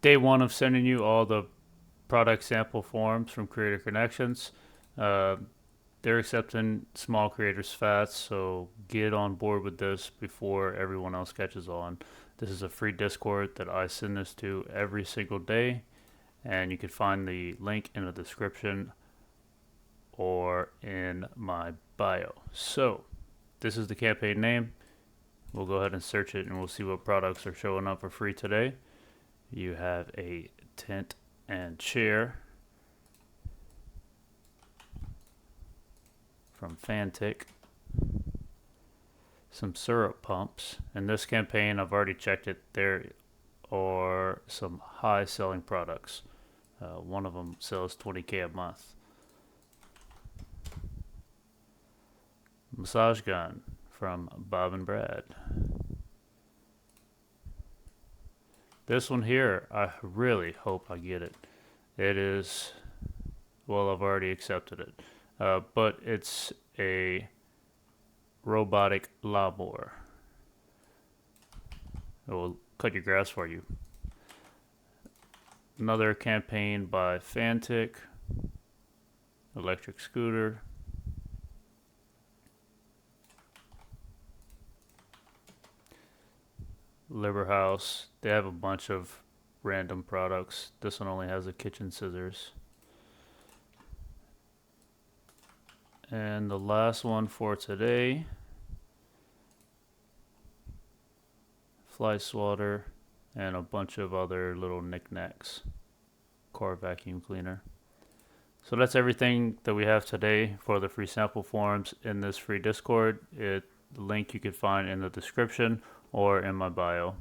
day one of sending you all the product sample forms from Creator Connections. Uh, they're accepting small creators fast, so get on board with this before everyone else catches on. This is a free Discord that I send this to every single day, and you can find the link in the description or in my bio. So, this is the campaign name. We'll go ahead and search it and we'll see what products are showing up for free today. You have a tent and chair from Fantic, some syrup pumps. In this campaign, I've already checked it. There are some high selling products. One of them sells 20K a month. Massage gun from Bob and Brad. This one here, I really hope I get it. It is, well, I've already accepted it. But it's a robotic lawnmower. It will cut your grass for you. Another campaign by Fantic, electric scooter. Liver House. They have a bunch of random products. This one only has a kitchen scissors. And the last one for today, fly swatter and a bunch of other little knickknacks. Car vacuum cleaner. So that's everything that we have today for the free sample forms in this free Discord. The link you can find in the description or in my bio.